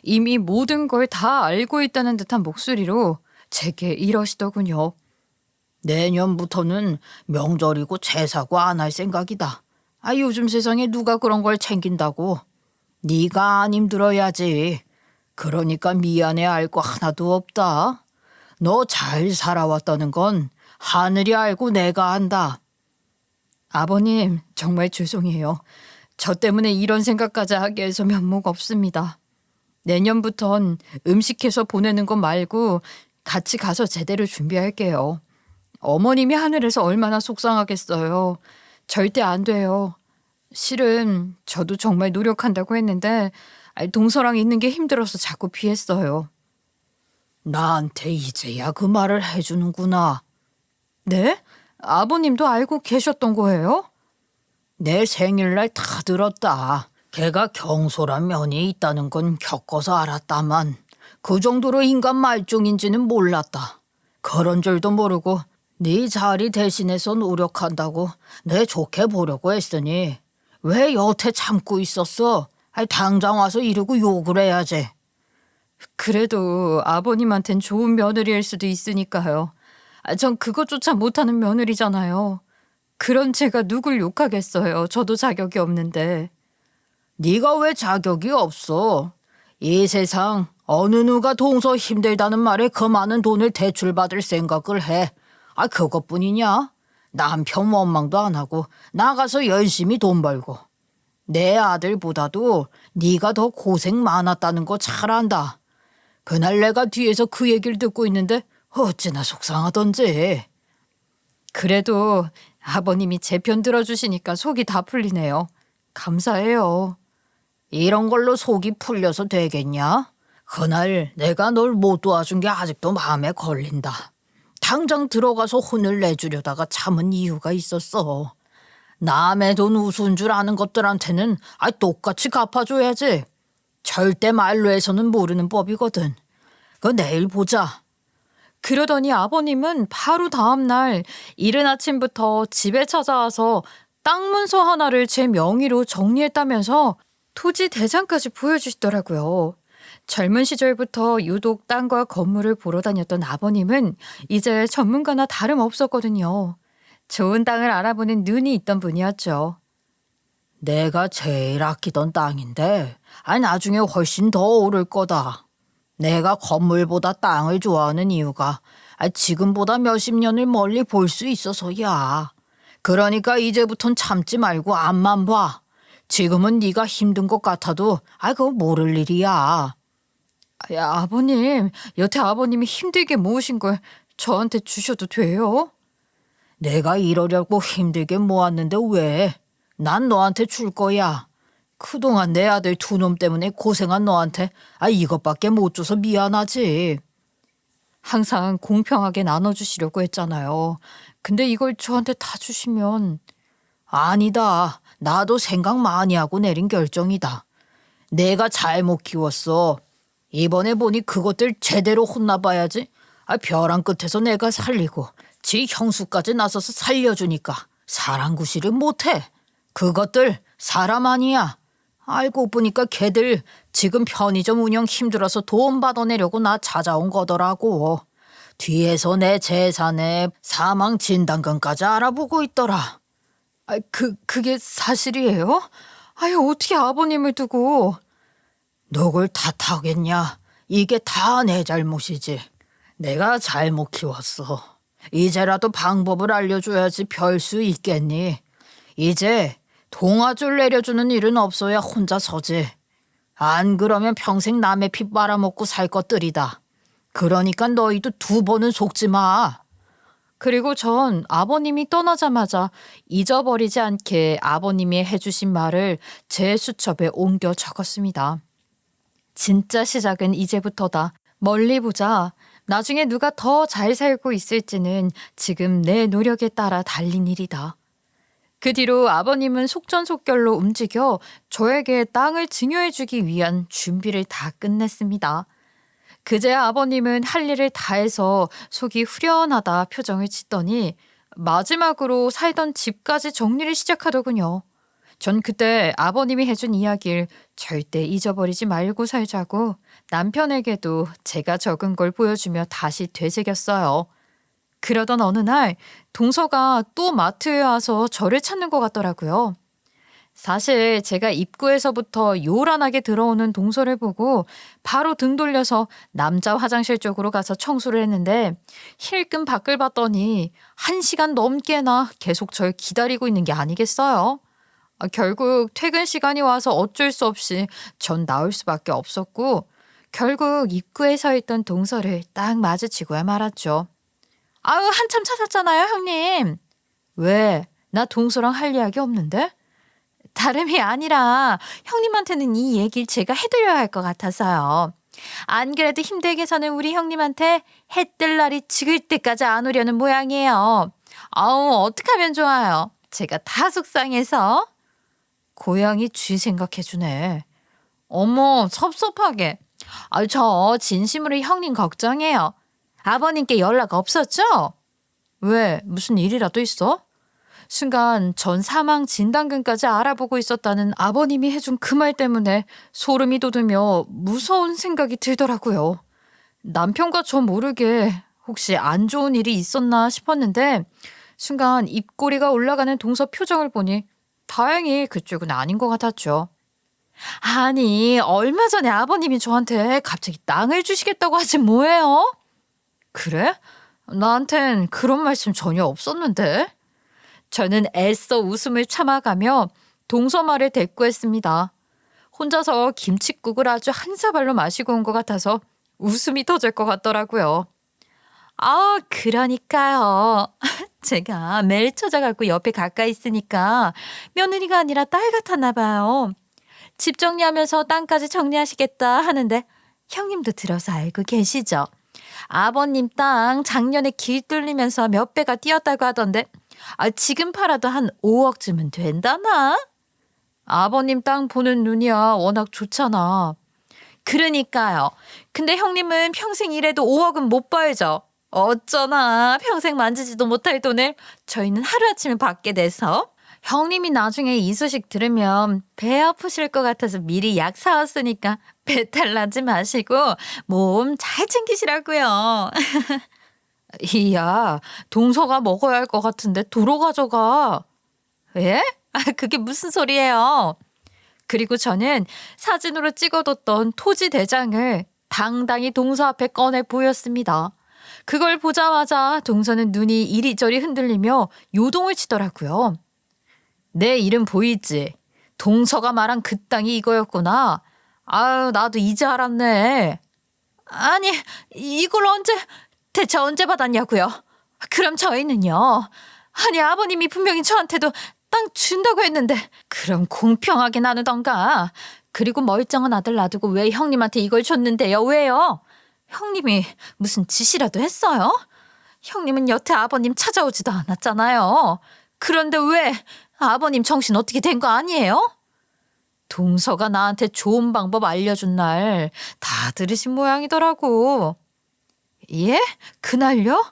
이미 모든 걸 다 알고 있다는 듯한 목소리로 제게 이러시더군요. 내년부터는 명절이고 제사고 안 할 생각이다. 요즘 세상에 누가 그런 걸 챙긴다고. 네가 안 힘들어야지. 그러니까 미안해 할 거 하나도 없다. 너 잘 살아왔다는 건 하늘이 알고 내가 안다. 아버님 정말 죄송해요. 저 때문에 이런 생각까지 하게 해서 면목 없습니다. 내년부턴 음식해서 보내는 것 말고 같이 가서 제대로 준비할게요. 어머님이 하늘에서 얼마나 속상하겠어요. 절대 안 돼요. 실은 저도 정말 노력한다고 했는데 동서랑 있는 게 힘들어서 자꾸 피했어요. 나한테 이제야 그 말을 해주는구나. 네? 아버님도 알고 계셨던 거예요? 내 생일날 다 들었다. 걔가 경솔한 면이 있다는 건 겪어서 알았다만 그 정도로 인간 말종인지는 몰랐다. 그런 줄도 모르고 네 자리 대신해서 노력한다고 내 좋게 보려고 했으니 왜 여태 참고 있었어? 당장 와서 이러고 욕을 해야지. 그래도 아버님한텐 좋은 며느리일 수도 있으니까요. 전 그것조차 못하는 며느리잖아요. 그런 제가 누굴 욕하겠어요. 저도 자격이 없는데. 네가 왜 자격이 없어? 이 세상 어느 누가 동서 힘들다는 말에 그 많은 돈을 대출받을 생각을 해. 그것뿐이냐? 남편 원망도 안 하고 나가서 열심히 돈 벌고. 내 아들보다도 네가 더 고생 많았다는 거 잘 안다. 그날 내가 뒤에서 그 얘기를 듣고 있는데 어찌나 속상하던지. 그래도 아버님이 제 편 들어주시니까 속이 다 풀리네요. 감사해요. 이런 걸로 속이 풀려서 되겠냐? 그날 내가 널 못 도와준 게 아직도 마음에 걸린다. 당장 들어가서 혼을 내주려다가 참은 이유가 있었어. 남의 돈 우스운 줄 아는 것들한테는 똑같이 갚아줘야지. 절대 말로 해서는 모르는 법이거든. 내일 보자. 그러더니 아버님은 바로 다음날 이른 아침부터 집에 찾아와서 땅 문서 하나를 제 명의로 정리했다면서 토지 대장까지 보여주시더라고요. 젊은 시절부터 유독 땅과 건물을 보러 다녔던 아버님은 이제 전문가나 다름없었거든요. 좋은 땅을 알아보는 눈이 있던 분이었죠. 내가 제일 아끼던 땅인데 나중에 훨씬 더 오를 거다. 내가 건물보다 땅을 좋아하는 이유가 지금보다 몇십 년을 멀리 볼 수 있어서야. 그러니까 이제부턴 참지 말고 앞만 봐. 지금은 네가 힘든 것 같아도 그거 모를 일이야. 아버님, 여태 아버님이 힘들게 모으신 걸 저한테 주셔도 돼요? 내가 이러려고 힘들게 모았는데 왜? 난 너한테 줄 거야. 그동안 내 아들 두 놈 때문에 고생한 너한테 이것밖에 못 줘서 미안하지. 항상 공평하게 나눠주시려고 했잖아요. 근데 이걸 저한테 다 주시면. 아니다. 나도 생각 많이 하고 내린 결정이다. 내가 잘못 키웠어. 이번에 보니 그것들 제대로 혼나봐야지. 벼랑 끝에서 내가 살리고 지 형수까지 나서서 살려주니까 사랑구실을 못해. 그것들 사람 아니야. 알고 보니까 걔들 지금 편의점 운영 힘들어서 돈 받아내려고 나 찾아온 거더라고. 뒤에서 내 재산에 사망 진단금까지 알아보고 있더라. 그게 사실이에요? 어떻게 아버님을 두고. 누굴 탓하겠냐. 이게 다 내 잘못이지. 내가 잘못 키웠어. 이제라도 방법을 알려줘야지 별 수 있겠니? 이제 동아줄 내려주는 일은 없어야 혼자 서지. 안 그러면 평생 남의 피 빨아먹고 살 것들이다. 그러니까 너희도 두 번은 속지 마. 그리고 전 아버님이 떠나자마자 잊어버리지 않게 아버님이 해주신 말을 제 수첩에 옮겨 적었습니다. 진짜 시작은 이제부터다. 멀리 보자. 나중에 누가 더 잘 살고 있을지는 지금 내 노력에 따라 달린 일이다. 그 뒤로 아버님은 속전속결로 움직여 저에게 땅을 증여해주기 위한 준비를 다 끝냈습니다. 그제야 아버님은 할 일을 다해서 속이 후련하다 표정을 짓더니 마지막으로 살던 집까지 정리를 시작하더군요. 전 그때 아버님이 해준 이야기를 절대 잊어버리지 말고 살자고 남편에게도 제가 적은 걸 보여주며 다시 되새겼어요. 그러던 어느 날 동서가 또 마트에 와서 저를 찾는 것 같더라고요. 사실 제가 입구에서부터 요란하게 들어오는 동서를 보고 바로 등 돌려서 남자 화장실 쪽으로 가서 청소를 했는데 힐끔 밖을 봤더니 1시간 넘게나 계속 절 기다리고 있는 게 아니겠어요? 결국 퇴근 시간이 와서 어쩔 수 없이 전 나올 수밖에 없었고 결국 입구에 서 있던 동서를 딱 마주치고야 말았죠. 아유, 한참 찾았잖아요, 형님. 왜? 나 동서랑 할 이야기 없는데? 다름이 아니라 형님한테는 이 얘기를 제가 해드려야 할 것 같아서요. 안 그래도 힘들게 사는 우리 형님한테 해 뜰 날이 지글 때까지 안 오려는 모양이에요. 아우, 어떡하면 좋아요. 제가 다 속상해서. 고양이 쥐 생각해주네. 어머, 섭섭하게. 저 진심으로 형님 걱정해요. 아버님께 연락 없었죠? 왜? 무슨 일이라도 있어? 순간 전 사망 진단금까지 알아보고 있었다는 아버님이 해준 그 말 때문에 소름이 돋으며 무서운 생각이 들더라고요. 남편과 저 모르게 혹시 안 좋은 일이 있었나 싶었는데 순간 입꼬리가 올라가는 동서 표정을 보니 다행히 그쪽은 아닌 것 같았죠. 아니, 얼마 전에 아버님이 저한테 갑자기 땅을 주시겠다고 하지 뭐예요? 그래? 나한텐 그런 말씀 전혀 없었는데. 저는 애써 웃음을 참아가며 동서 말을 대꾸했습니다. 혼자서 김칫국을 아주 한 사발로 마시고 온 것 같아서 웃음이 터질 것 같더라고요. 그러니까요. 제가 매일 찾아가고 옆에 가까이 있으니까 며느리가 아니라 딸 같았나 봐요. 집 정리하면서 땅까지 정리하시겠다 하는데 형님도 들어서 알고 계시죠? 아버님 땅 작년에 길 뚫리면서 몇 배가 뛰었다고 하던데 지금 팔아도 한 5억쯤은 된다나? 아버님 땅 보는 눈이야 워낙 좋잖아. 그러니까요. 근데 형님은 평생 일해도 5억은 못 벌죠. 어쩌나 평생 만지지도 못할 돈을 저희는 하루아침에 받게 돼서. 형님이 나중에 이 소식 들으면 배 아프실 것 같아서 미리 약 사왔으니까 배탈 나지 마시고 몸 잘 챙기시라고요. 이야, 동서가 먹어야 할 것 같은데 도로 가져가. 예? 그게 무슨 소리예요? 그리고 저는 사진으로 찍어뒀던 토지 대장을 당당히 동서 앞에 꺼내 보였습니다. 그걸 보자마자 동서는 눈이 이리저리 흔들리며 요동을 치더라고요. 내 이름 보이지? 동서가 말한 그 땅이 이거였구나. 아유, 나도 이제 알았네. 아니, 이걸 대체 언제 받았냐고요? 그럼 저희는요? 아니, 아버님이 분명히 저한테도 땅 준다고 했는데 그럼 공평하게 나누던가. 그리고 멀쩡한 아들 놔두고 왜 형님한테 이걸 줬는데요? 왜요? 형님이 무슨 짓이라도 했어요? 형님은 여태 아버님 찾아오지도 않았잖아요. 그런데 왜 아버님 정신 어떻게 된 거 아니에요? 동서가 나한테 좋은 방법 알려준 날 다 들으신 모양이더라고. 예? 그날요?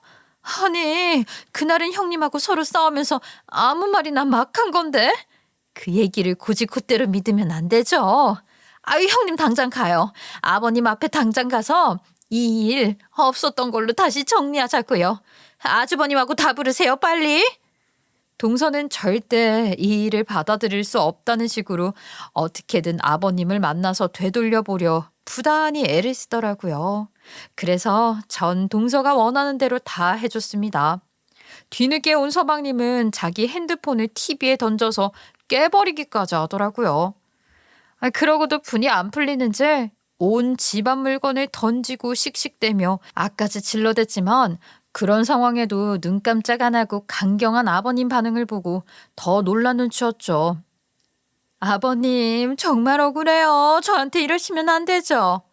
아니, 그날은 형님하고 서로 싸우면서 아무 말이나 막 한 건데. 그 얘기를 굳이 그대로 믿으면 안 되죠. 아유, 형님 당장 가요. 아버님 앞에 당장 가서 이 일 없었던 걸로 다시 정리하자고요. 아주버님하고 다 부르세요, 빨리. 동서는 절대 이 일을 받아들일 수 없다는 식으로 어떻게든 아버님을 만나서 되돌려보려 부단히 애를 쓰더라고요. 그래서 전 동서가 원하는 대로 다 해줬습니다. 뒤늦게 온 서방님은 자기 핸드폰을 TV에 던져서 깨버리기까지 하더라고요. 그러고도 분이 안 풀리는지 온 집안 물건을 던지고 씩씩대며 악까지 질러댔지만 그런 상황에도 눈 깜짝 안 하고 강경한 아버님 반응을 보고 더 놀란 눈치였죠. 아버님 정말 억울해요. 저한테 이러시면 안 되죠.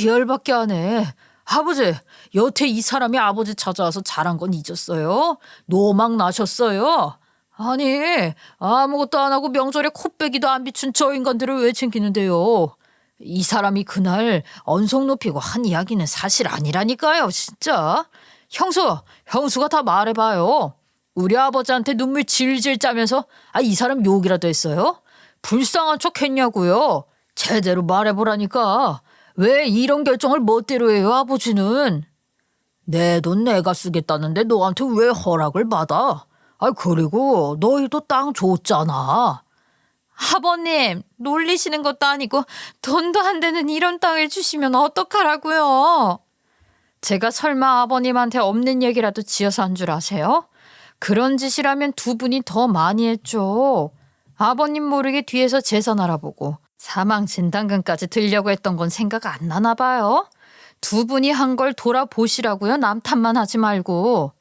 열받게 하네. 아버지, 여태 이 사람이 아버지 찾아와서 잘한 건 잊었어요? 노망 나셨어요? 아니, 아무것도 안 하고 명절에 코빼기도 안 비춘 저 인간들을 왜 챙기는데요? 이 사람이 그날 언성 높이고 한 이야기는 사실 아니라니까요, 진짜. 형수가 다 말해봐요. 우리 아버지한테 눈물 질질 짜면서 이 사람 욕이라도 했어요? 불쌍한 척 했냐고요? 제대로 말해보라니까. 왜 이런 결정을 멋대로 해요, 아버지는? 내 돈 내가 쓰겠다는데 너한테 왜 허락을 받아? 그리고 너희도 땅 줬잖아. 아버님, 놀리시는 것도 아니고 돈도 안 되는 이런 땅을 주시면 어떡하라고요? 제가 설마 아버님한테 없는 얘기라도 지어서 한 줄 아세요? 그런 짓이라면 두 분이 더 많이 했죠. 아버님 모르게 뒤에서 재산 알아보고 사망 진단금까지 들려고 했던 건 생각 안 나나 봐요. 두 분이 한 걸 돌아보시라고요. 남 탓만 하지 말고.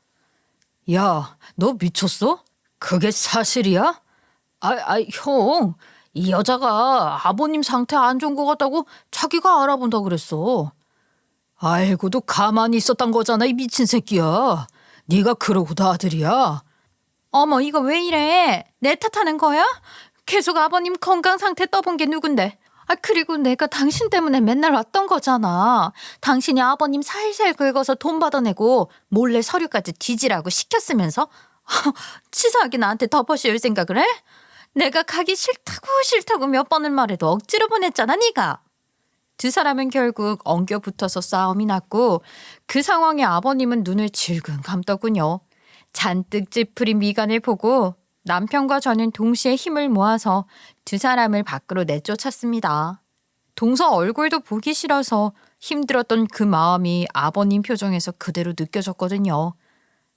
야, 너 미쳤어? 그게 사실이야? 형, 이 여자가 아버님 상태 안 좋은 것 같다고 자기가 알아본다 그랬어. 알고도 가만히 있었단 거잖아, 이 미친 새끼야. 네가 그러고도 아들이야. 어머, 이거 왜 이래? 내 탓하는 거야? 계속 아버님 건강 상태 떠본 게 누군데? 그리고 내가 당신 때문에 맨날 왔던 거잖아. 당신이 아버님 살살 긁어서 돈 받아내고 몰래 서류까지 뒤지라고 시켰으면서 치사하게 나한테 덮어씌울 생각을 해? 내가 가기 싫다고 몇 번을 말해도 억지로 보냈잖아, 네가. 두 사람은 결국 엉겨 붙어서 싸움이 났고 그 상황에 아버님은 눈을 질끈 감더군요. 잔뜩 찌푸린 미간을 보고 남편과 저는 동시에 힘을 모아서 두 사람을 밖으로 내쫓았습니다. 동서 얼굴도 보기 싫어서 힘들었던 그 마음이 아버님 표정에서 그대로 느껴졌거든요.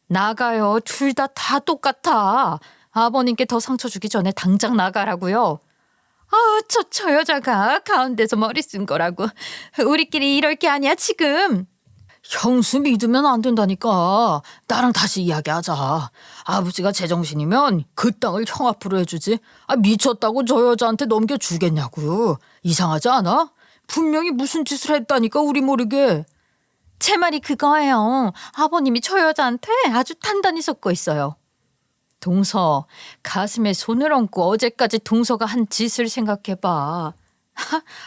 나가요. 둘 다 똑같아. 아버님께 더 상처 주기 전에 당장 나가라고요. 저 여자가 가운데서 머리 쓴 거라고. 우리끼리 이럴 게 아니야 지금. 형수 믿으면 안 된다니까. 나랑 다시 이야기하자. 아버지가 제정신이면 그 땅을 형 앞으로 해주지. 미쳤다고 저 여자한테 넘겨주겠냐고요. 이상하지 않아? 분명히 무슨 짓을 했다니까 우리 모르게. 제 말이 그거예요. 아버님이 저 여자한테 아주 단단히 속고 있어요. 동서, 가슴에 손을 얹고 어제까지 동서가 한 짓을 생각해봐.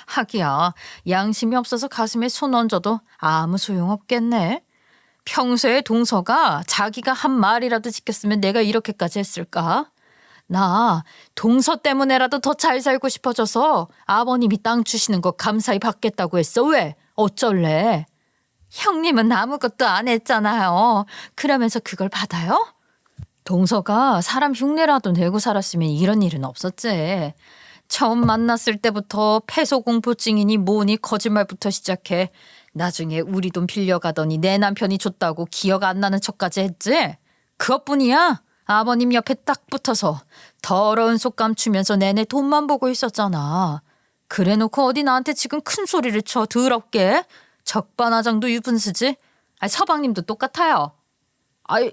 하기야, 양심이 없어서 가슴에 손 얹어도 아무 소용없겠네. 평소에 동서가 자기가 한 말이라도 지켰으면 내가 이렇게까지 했을까? 나 동서 때문에라도 더 잘 살고 싶어져서 아버님이 땅 주시는 거 감사히 받겠다고 했어. 왜? 어쩔래? 형님은 아무것도 안 했잖아요. 그러면서 그걸 받아요? 동서가 사람 흉내라도 내고 살았으면 이런 일은 없었지. 처음 만났을 때부터 폐소공포증이니 뭐니 거짓말부터 시작해 나중에 우리 돈 빌려가더니 내 남편이 줬다고 기억 안 나는 척까지 했지. 그것뿐이야. 아버님 옆에 딱 붙어서 더러운 속 감추면서 내내 돈만 보고 있었잖아. 그래놓고 어디 나한테 지금 큰 소리를 쳐 더럽게. 적반하장도 유분수지. 서방님도 똑같아요.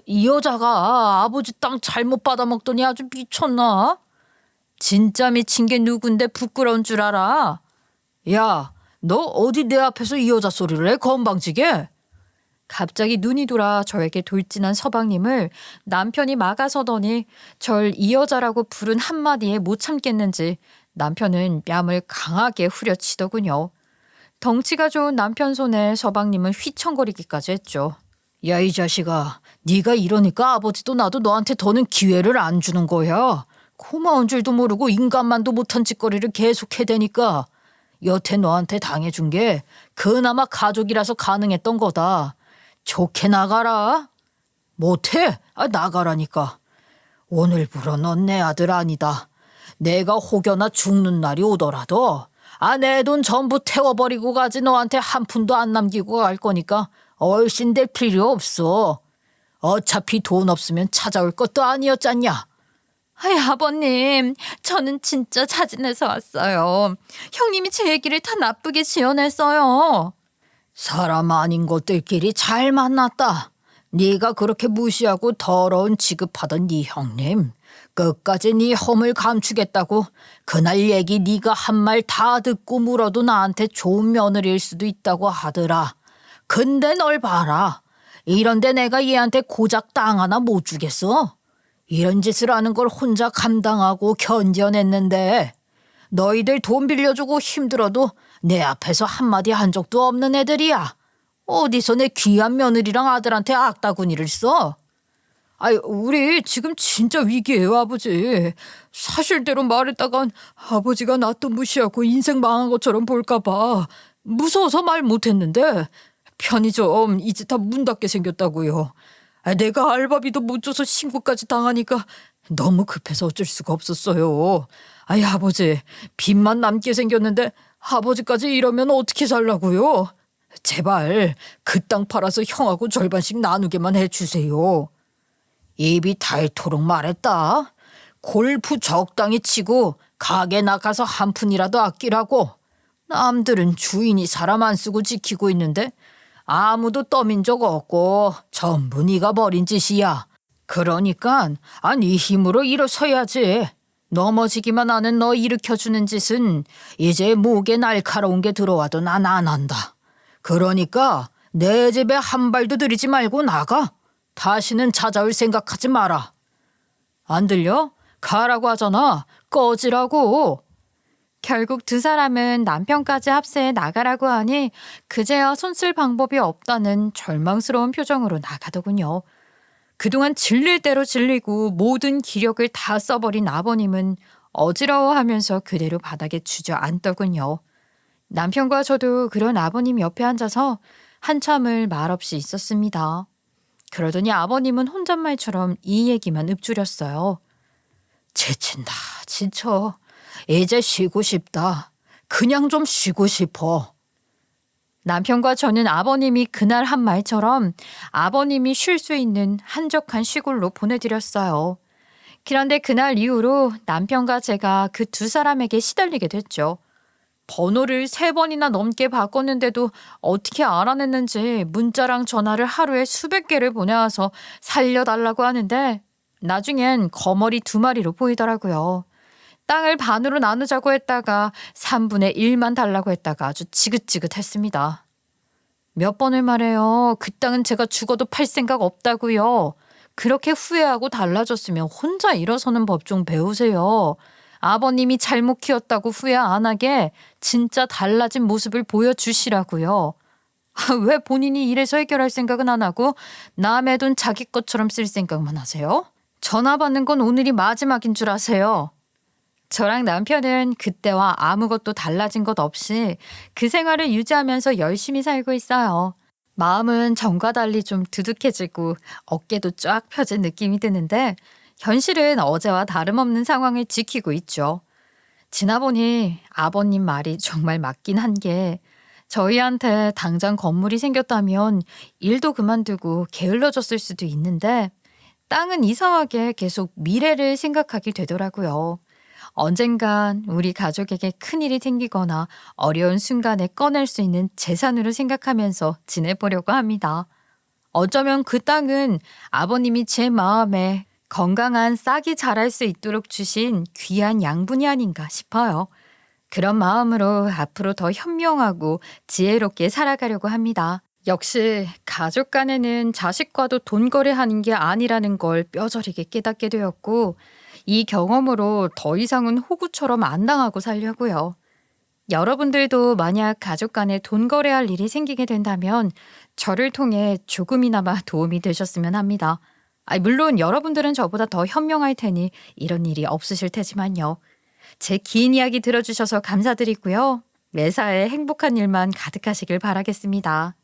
이 여자가 아버지 땅 잘못 받아먹더니 아주 미쳤나? 진짜 미친 게 누군데 부끄러운 줄 알아? 야, 너 어디 내 앞에서 이 여자 소리를 해? 건방지게? 갑자기 눈이 돌아 저에게 돌진한 서방님을 남편이 막아서더니 절 이 여자라고 부른 한마디에 못 참겠는지 남편은 뺨을 강하게 후려치더군요. 덩치가 좋은 남편 손에 서방님은 휘청거리기까지 했죠. 야, 이 자식아, 네가 이러니까 아버지도 나도 너한테 더는 기회를 안 주는 거야. 고마운 줄도 모르고 인간만도 못한 짓거리를 계속 해대니까. 여태 너한테 당해준 게 그나마 가족이라서 가능했던 거다. 좋게 나가라. 못해? 나가라니까. 오늘부로 넌 내 아들 아니다. 내가 혹여나 죽는 날이 오더라도 내 돈 전부 태워버리고 가지 너한테 한 푼도 안 남기고 갈 거니까 얼씬될 필요 없어. 어차피 돈 없으면 찾아올 것도 아니었잖냐. 아이, 아버님, 저는 진짜 자진해서 왔어요. 형님이 제 얘기를 다 나쁘게 지어냈어요. 사람 아닌 것들끼리 잘 만났다. 네가 그렇게 무시하고 더러운 취급하던 네 형님. 끝까지 네 험을 감추겠다고 그날 얘기 네가 한 말 다 듣고 물어도 나한테 좋은 며느리일 수도 있다고 하더라. 근데 널 봐라. 이런데 내가 얘한테 고작 땅 하나 못 주겠어? 이런 짓을 하는 걸 혼자 감당하고 견뎌냈는데 너희들 돈 빌려주고 힘들어도 내 앞에서 한마디 한 적도 없는 애들이야. 어디서 내 귀한 며느리랑 아들한테 악다구니를 써? 아이, 우리 지금 진짜 위기예요, 아버지. 사실대로 말했다간 아버지가 나 또 무시하고 인생 망한 것처럼 볼까 봐 무서워서 말 못했는데 편의점 이제 다 문 닫게 생겼다고요. 내가 알바비도 못 줘서 신고까지 당하니까 너무 급해서 어쩔 수가 없었어요. 아이, 아버지, 빚만 남게 생겼는데 아버지까지 이러면 어떻게 살라고요? 제발 그 땅 팔아서 형하고 절반씩 나누게만 해주세요. 입이 닳도록 말했다. 골프 적당히 치고 가게 나가서 한 푼이라도 아끼라고. 남들은 주인이 사람 안 쓰고 지키고 있는데 아무도 떠민 적 없고 전부 네가 벌인 짓이야. 그러니까 네 힘으로 일어서야지. 넘어지기만 하는 너 일으켜주는 짓은 이제 목에 날카로운 게 들어와도 난 안 한다. 그러니까 내 집에 한 발도 들이지 말고 나가. 다시는 찾아올 생각하지 마라. 안 들려? 가라고 하잖아. 꺼지라고. 결국 두 사람은 남편까지 합세해 나가라고 하니 그제야 손쓸 방법이 없다는 절망스러운 표정으로 나가더군요. 그동안 질릴 대로 질리고 모든 기력을 다 써버린 아버님은 어지러워하면서 그대로 바닥에 주저앉더군요. 남편과 저도 그런 아버님 옆에 앉아서 한참을 말없이 있었습니다. 그러더니 아버님은 혼잣말처럼 이 얘기만 읊조렸어요. 지친다, 지쳐. 이제 쉬고 싶다. 그냥 좀 쉬고 싶어. 남편과 저는 아버님이 그날 한 말처럼 아버님이 쉴 수 있는 한적한 시골로 보내드렸어요. 그런데 그날 이후로 남편과 제가 그 두 사람에게 시달리게 됐죠. 번호를 3번이나 넘게 바꿨는데도 어떻게 알아냈는지 문자랑 전화를 하루에 수백 개를 보내와서 살려달라고 하는데 나중엔 거머리 2마리로 보이더라고요. 땅을 반으로 나누자고 했다가 3분의 1만 달라고 했다가 아주 지긋지긋했습니다. 몇 번을 말해요. 그 땅은 제가 죽어도 팔 생각 없다고요. 그렇게 후회하고 달라졌으면 혼자 일어서는 법 좀 배우세요. 아버님이 잘못 키웠다고 후회 안 하게 진짜 달라진 모습을 보여주시라고요. 왜 본인이 이래서 해결할 생각은 안 하고 남의 돈 자기 것처럼 쓸 생각만 하세요? 전화 받는 건 오늘이 마지막인 줄 아세요? 저랑 남편은 그때와 아무것도 달라진 것 없이 그 생활을 유지하면서 열심히 살고 있어요. 마음은 전과 달리 좀 두둑해지고 어깨도 쫙 펴진 느낌이 드는데 현실은 어제와 다름없는 상황을 지키고 있죠. 지나보니 아버님 말이 정말 맞긴 한 게 저희한테 당장 건물이 생겼다면 일도 그만두고 게을러졌을 수도 있는데 땅은 이상하게 계속 미래를 생각하게 되더라고요. 언젠간 우리 가족에게 큰일이 생기거나 어려운 순간에 꺼낼 수 있는 재산으로 생각하면서 지내보려고 합니다. 어쩌면 그 땅은 아버님이 제 마음에 건강한 싹이 자랄 수 있도록 주신 귀한 양분이 아닌가 싶어요. 그런 마음으로 앞으로 더 현명하고 지혜롭게 살아가려고 합니다. 역시 가족 간에는 자식과도 돈 거래하는 게 아니라는 걸 뼈저리게 깨닫게 되었고 이 경험으로 더 이상은 호구처럼 안 당하고 살려고요. 여러분들도 만약 가족 간에 돈 거래할 일이 생기게 된다면 저를 통해 조금이나마 도움이 되셨으면 합니다. 물론 여러분들은 저보다 더 현명할 테니 이런 일이 없으실 테지만요. 제 긴 이야기 들어주셔서 감사드리고요. 매사에 행복한 일만 가득하시길 바라겠습니다.